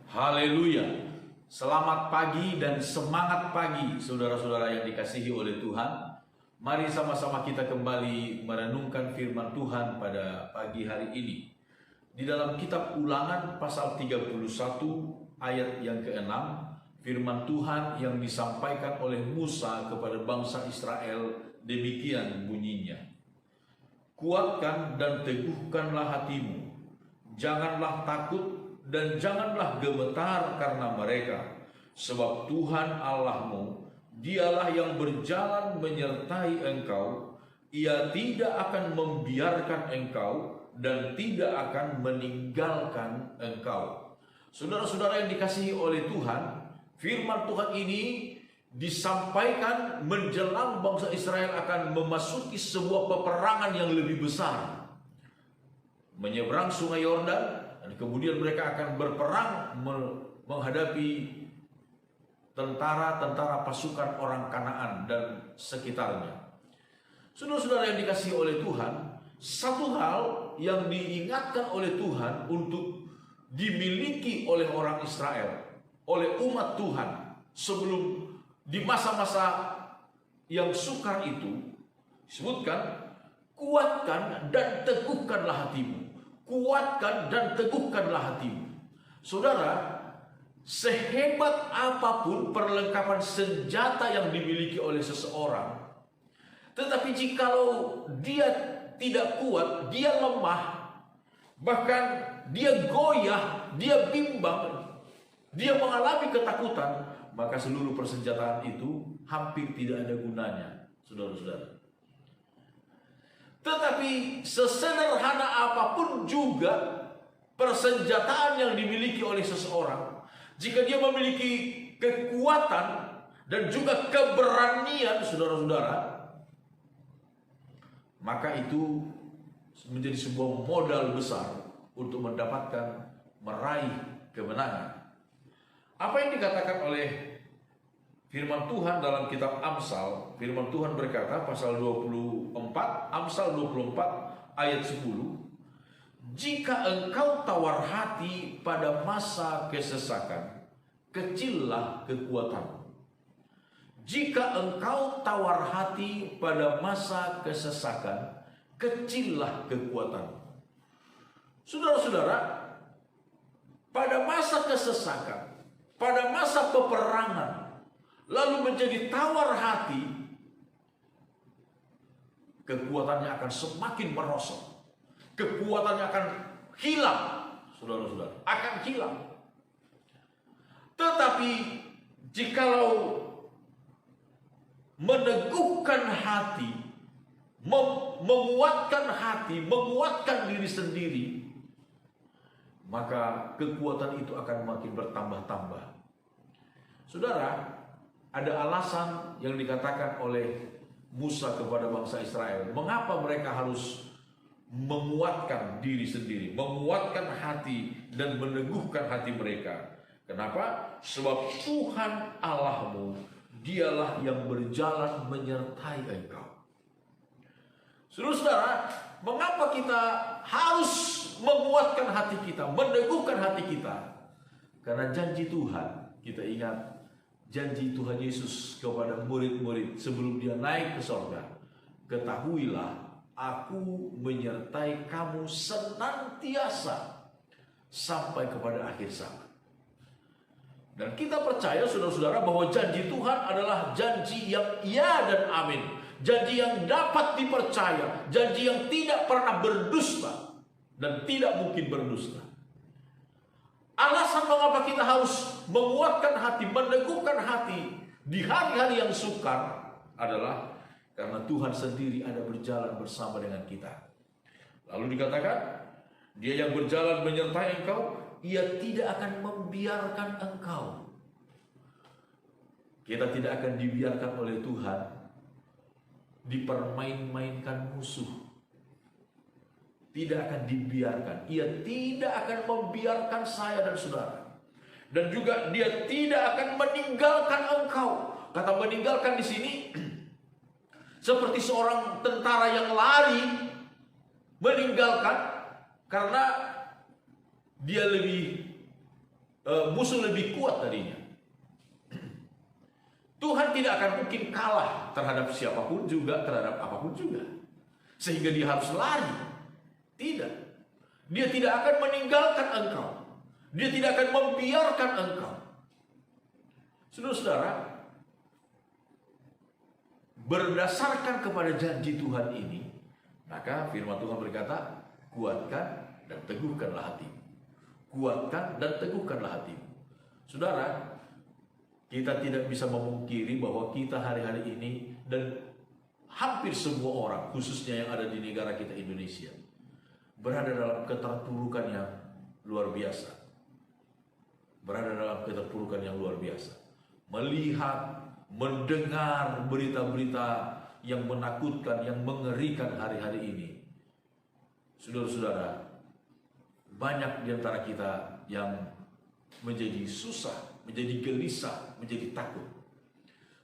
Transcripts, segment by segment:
Haleluya. Selamat pagi dan semangat pagi saudara-saudara yang dikasihi oleh Tuhan. Mari sama-sama kita kembali merenungkan firman Tuhan pada pagi hari ini. Di dalam kitab Ulangan pasal 31 ayat yang ke-6, firman Tuhan yang disampaikan oleh Musa kepada bangsa Israel demikian bunyinya. Kuatkan dan teguhkanlah hatimu, janganlah takut dan janganlah gemetar karena mereka, sebab Tuhan Allahmu, Dialah yang berjalan menyertai engkau. Ia tidak akan membiarkan engkau dan tidak akan meninggalkan engkau. Saudara-saudara yang dikasihi oleh Tuhan, firman Tuhan ini disampaikan menjelang bangsa Israel akan memasuki sebuah peperangan yang lebih besar, menyeberang sungai Yordan. Dan kemudian mereka akan berperang menghadapi tentara-tentara pasukan orang Kanaan dan sekitarnya. Saudara-saudara yang dikasihi oleh Tuhan, satu hal yang diingatkan oleh Tuhan untuk dimiliki oleh orang Israel, oleh umat Tuhan sebelum di masa-masa yang sukar itu, disebutkan kuatkan dan teguhkanlah hatimu. Kuatkan dan teguhkanlah hatimu. Saudara, sehebat apapun perlengkapan senjata yang dimiliki oleh seseorang, tetapi jikalau dia tidak kuat, dia lemah, bahkan dia goyah, dia bimbang, dia mengalami ketakutan, maka seluruh persenjataan itu hampir tidak ada gunanya, saudara-saudara. Tetapi sesederhana apapun juga persenjataan yang dimiliki oleh seseorang, jika dia memiliki kekuatan dan juga keberanian, saudara-saudara, maka itu menjadi sebuah modal besar untuk meraih kemenangan. Apa yang dikatakan oleh firman Tuhan dalam kitab Amsal, firman Tuhan berkata pasal 24, Amsal 24 ayat 10, jika engkau tawar hati pada masa kesesakan, kecillah kekuatanmu. Jika engkau tawar hati pada masa kesesakan, kecillah kekuatanmu. Saudara-saudara, pada masa kesesakan, pada masa peperangan, lalu menjadi tawar hati, kekuatannya akan semakin merosot. Kekuatannya akan hilang, saudara-saudara, akan hilang. Tetapi jikalau meneguhkan hati, menguatkan diri sendiri, maka kekuatan itu akan makin bertambah-tambah. Saudara, ada alasan yang dikatakan oleh Musa kepada bangsa Israel. Mengapa mereka harus menguatkan diri sendiri, menguatkan hati dan meneguhkan hati mereka? Kenapa? Sebab Tuhan Allahmu, Dialah yang berjalan menyertai engkau. Saudara, mengapa kita harus menguatkan hati kita, meneguhkan hati kita? Karena janji Tuhan, kita ingat janji Tuhan Yesus kepada murid-murid sebelum dia naik ke surga. Ketahuilah, aku menyertai kamu senantiasa sampai kepada akhir zaman. Dan kita percaya, saudara-saudara, bahwa janji Tuhan adalah janji yang ya dan amin. Janji yang dapat dipercaya, janji yang tidak pernah berdusta dan tidak mungkin berdusta. Alasan mengapa kita harus menguatkan hati, meneguhkan hati di hari-hari yang sukar adalah karena Tuhan sendiri ada berjalan bersama dengan kita. Lalu dikatakan, Dia yang berjalan menyertai engkau, Ia tidak akan membiarkan engkau. Kita tidak akan dibiarkan oleh Tuhan dipermain-mainkan musuh. Tidak akan dibiarkan. Ia tidak akan membiarkan saya dan saudara. Dan juga Dia tidak akan meninggalkan engkau. Kata meninggalkan di sini seperti seorang tentara yang lari meninggalkan karena dia lebih musuh lebih kuat darinya. Tuhan tidak akan mungkin kalah terhadap siapapun juga, terhadap apapun juga, sehingga dia harus lari. Tidak. Dia tidak akan meninggalkan engkau. Dia tidak akan membiarkan engkau. Saudara-saudara, berdasarkan kepada janji Tuhan ini, maka firman Tuhan berkata, kuatkan dan teguhkanlah hatimu. Kuatkan dan teguhkanlah hatimu. Saudara, kita tidak bisa memungkiri bahwa kita hari-hari ini dan hampir semua orang, khususnya yang ada di negara kita Indonesia, berada dalam keterpurukan yang luar biasa. Berada dalam keterpurukan yang luar biasa. Melihat, mendengar berita-berita yang menakutkan, yang mengerikan hari-hari ini. Saudara-saudara, banyak di antara kita yang menjadi susah, menjadi gelisah, menjadi takut.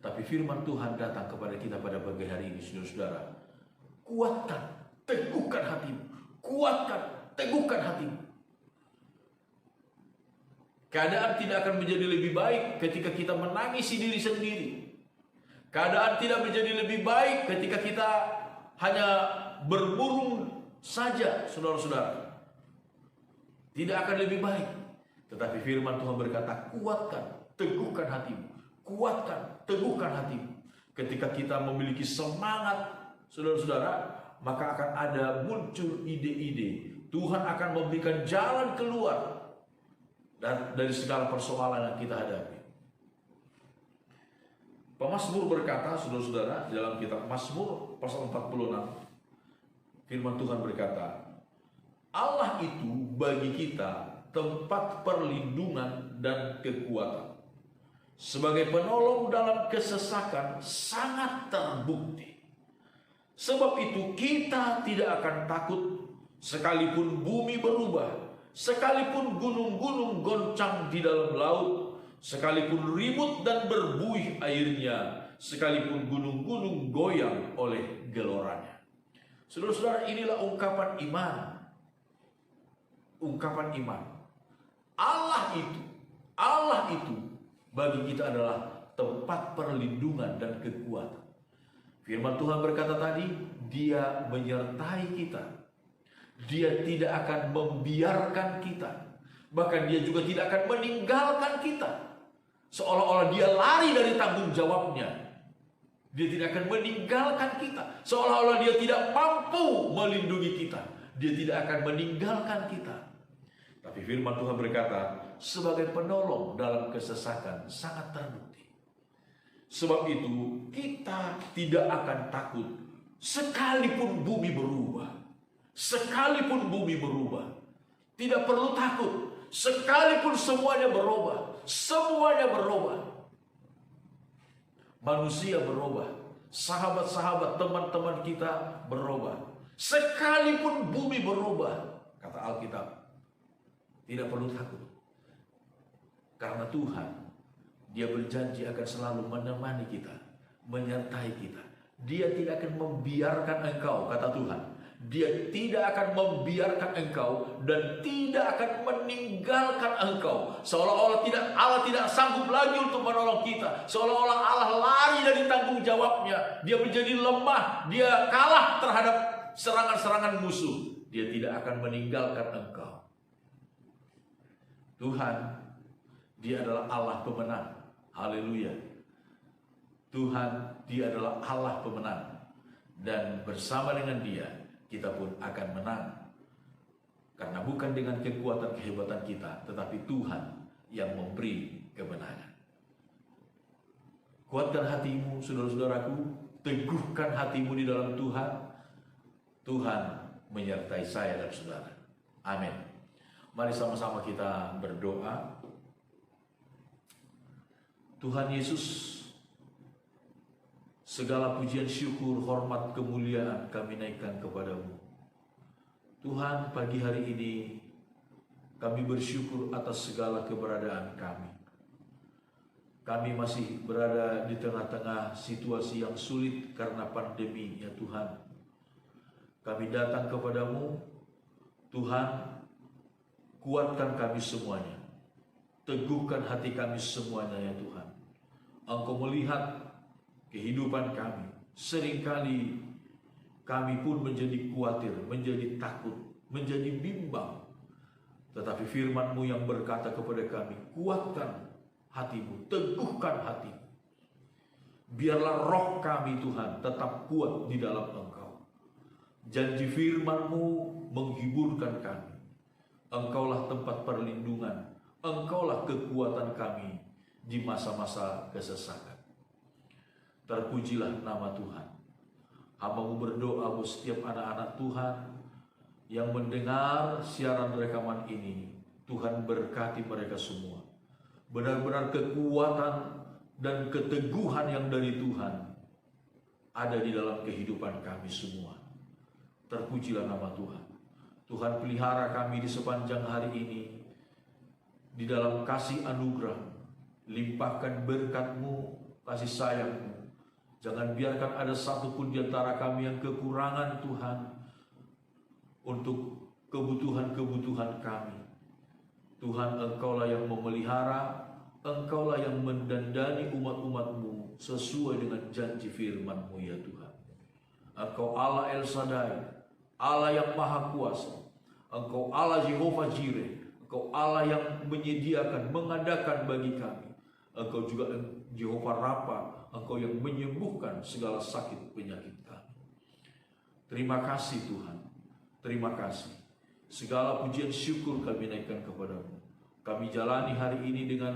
Tapi firman Tuhan datang kepada kita pada pagi hari ini, saudara-saudara. Kuatkan, teguhkan hatimu. Kuatkan, teguhkan hatimu. Keadaan tidak akan menjadi lebih baik ketika kita menangisi diri sendiri. Keadaan tidak menjadi lebih baik ketika kita hanya bermurung saja, saudara-saudara. Tidak akan lebih baik. Tetapi firman Tuhan berkata, kuatkan, teguhkan hatimu. Kuatkan, teguhkan hatimu. Ketika kita memiliki semangat, saudara-saudara, maka akan ada muncul ide-ide. Tuhan akan memberikan jalan keluar dari segala persoalan yang kita hadapi. Pemazmur berkata, saudara-saudara, dalam kitab Mazmur pasal 46, firman Tuhan berkata, Allah itu bagi kita tempat perlindungan dan kekuatan. Sebagai penolong dalam kesesakan sangat terbukti. Sebab itu kita tidak akan takut sekalipun bumi berubah, sekalipun gunung-gunung goncang di dalam laut, sekalipun ribut dan berbuih airnya, sekalipun gunung-gunung goyang oleh geloranya. Saudara-saudara, inilah ungkapan iman. Ungkapan iman. Allah itu bagi kita adalah tempat perlindungan dan kekuatan. Firman Tuhan berkata tadi, Dia menyertai kita. Dia tidak akan membiarkan kita. Bahkan Dia juga tidak akan meninggalkan kita. Seolah-olah Dia lari dari tanggung jawabnya. Dia tidak akan meninggalkan kita. Seolah-olah Dia tidak mampu melindungi kita. Dia tidak akan meninggalkan kita. Tapi firman Tuhan berkata, sebagai penolong dalam kesesakan sangat terbukti. Sebab itu kita tidak akan takut sekalipun bumi berubah. Sekalipun bumi berubah. Tidak perlu takut. Sekalipun semuanya berubah. Semuanya berubah. Manusia berubah. Sahabat-sahabat, teman-teman kita berubah. Sekalipun bumi berubah, kata Alkitab, tidak perlu takut. Karena Tuhan, Dia berjanji akan selalu menemani kita, menyertai kita. Dia tidak akan membiarkan engkau, kata Tuhan. Dia tidak akan membiarkan engkau dan tidak akan meninggalkan engkau. Seolah-olah Allah tidak sanggup lagi untuk menolong kita. Seolah-olah Allah lari dari tanggung jawabnya. Dia menjadi lemah. Dia kalah terhadap serangan-serangan musuh. Dia tidak akan meninggalkan engkau. Tuhan, Dia adalah Allah pemenang. Haleluya. Tuhan, Dia adalah Allah pemenang. Dan bersama dengan Dia, kita pun akan menang. Karena bukan dengan kekuatan kehebatan kita, tetapi Tuhan yang memberi kemenangan. Kuatkan hatimu, saudara-saudaraku. Teguhkan hatimu di dalam Tuhan. Tuhan menyertai saya dan saudara. Amin. Mari sama-sama kita berdoa. Tuhan Yesus, segala pujian, syukur, hormat, kemuliaan kami naikkan kepadamu. Tuhan, pagi hari ini kami bersyukur atas segala keberadaan kami. Kami masih berada di tengah-tengah situasi yang sulit karena pandemi, ya Tuhan. Kami datang kepadamu, Tuhan, kuatkan kami semuanya. Teguhkan hati kami semuanya ya Tuhan. Engkau melihat kehidupan kami. Seringkali kami pun menjadi khawatir, menjadi takut, menjadi bimbang. Tetapi firman-Mu yang berkata kepada kami, kuatkan hatimu, teguhkan hatimu. Biarlah roh kami Tuhan tetap kuat di dalam Engkau. Janji firman-Mu menghiburkan kami. Engkaulah tempat perlindungan. Engkaulah kekuatan kami di masa-masa kesesakan. Terpujilah nama Tuhan. Hamba-Mu berdoa buat setiap anak-anak Tuhan yang mendengar siaran rekaman ini. Tuhan berkati mereka semua. Benar-benar kekuatan dan keteguhan yang dari Tuhan ada di dalam kehidupan kami semua. Terpujilah nama Tuhan. Tuhan pelihara kami di sepanjang hari ini di dalam kasih anugerah. Limpahkan berkat-Mu, kasih sayang-Mu. Jangan biarkan ada satupun di antara kami yang kekurangan Tuhan untuk kebutuhan-kebutuhan kami. Tuhan, Engkaulah yang memelihara, Engkaulah yang mendandani umat-umat-Mu sesuai dengan janji firman-Mu ya Tuhan. Engkau Allah El Shaddai, Allah yang Maha Kuasa. Engkau Allah Jehovah Jireh, Engkau Allah yang menyediakan, mengadakan bagi kami. Engkau juga Jehovah Rafa, Engkau yang menyembuhkan segala sakit penyakit kami. Terima kasih Tuhan, terima kasih. Segala pujian syukur kami naikkan kepada-Mu. Kami jalani hari ini dengan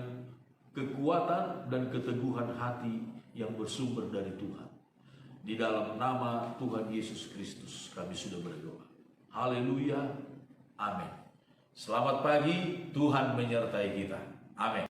kekuatan dan keteguhan hati yang bersumber dari Tuhan. Di dalam nama Tuhan Yesus Kristus kami sudah berdoa. Haleluya. Amin. Selamat pagi, Tuhan menyertai kita. Amin.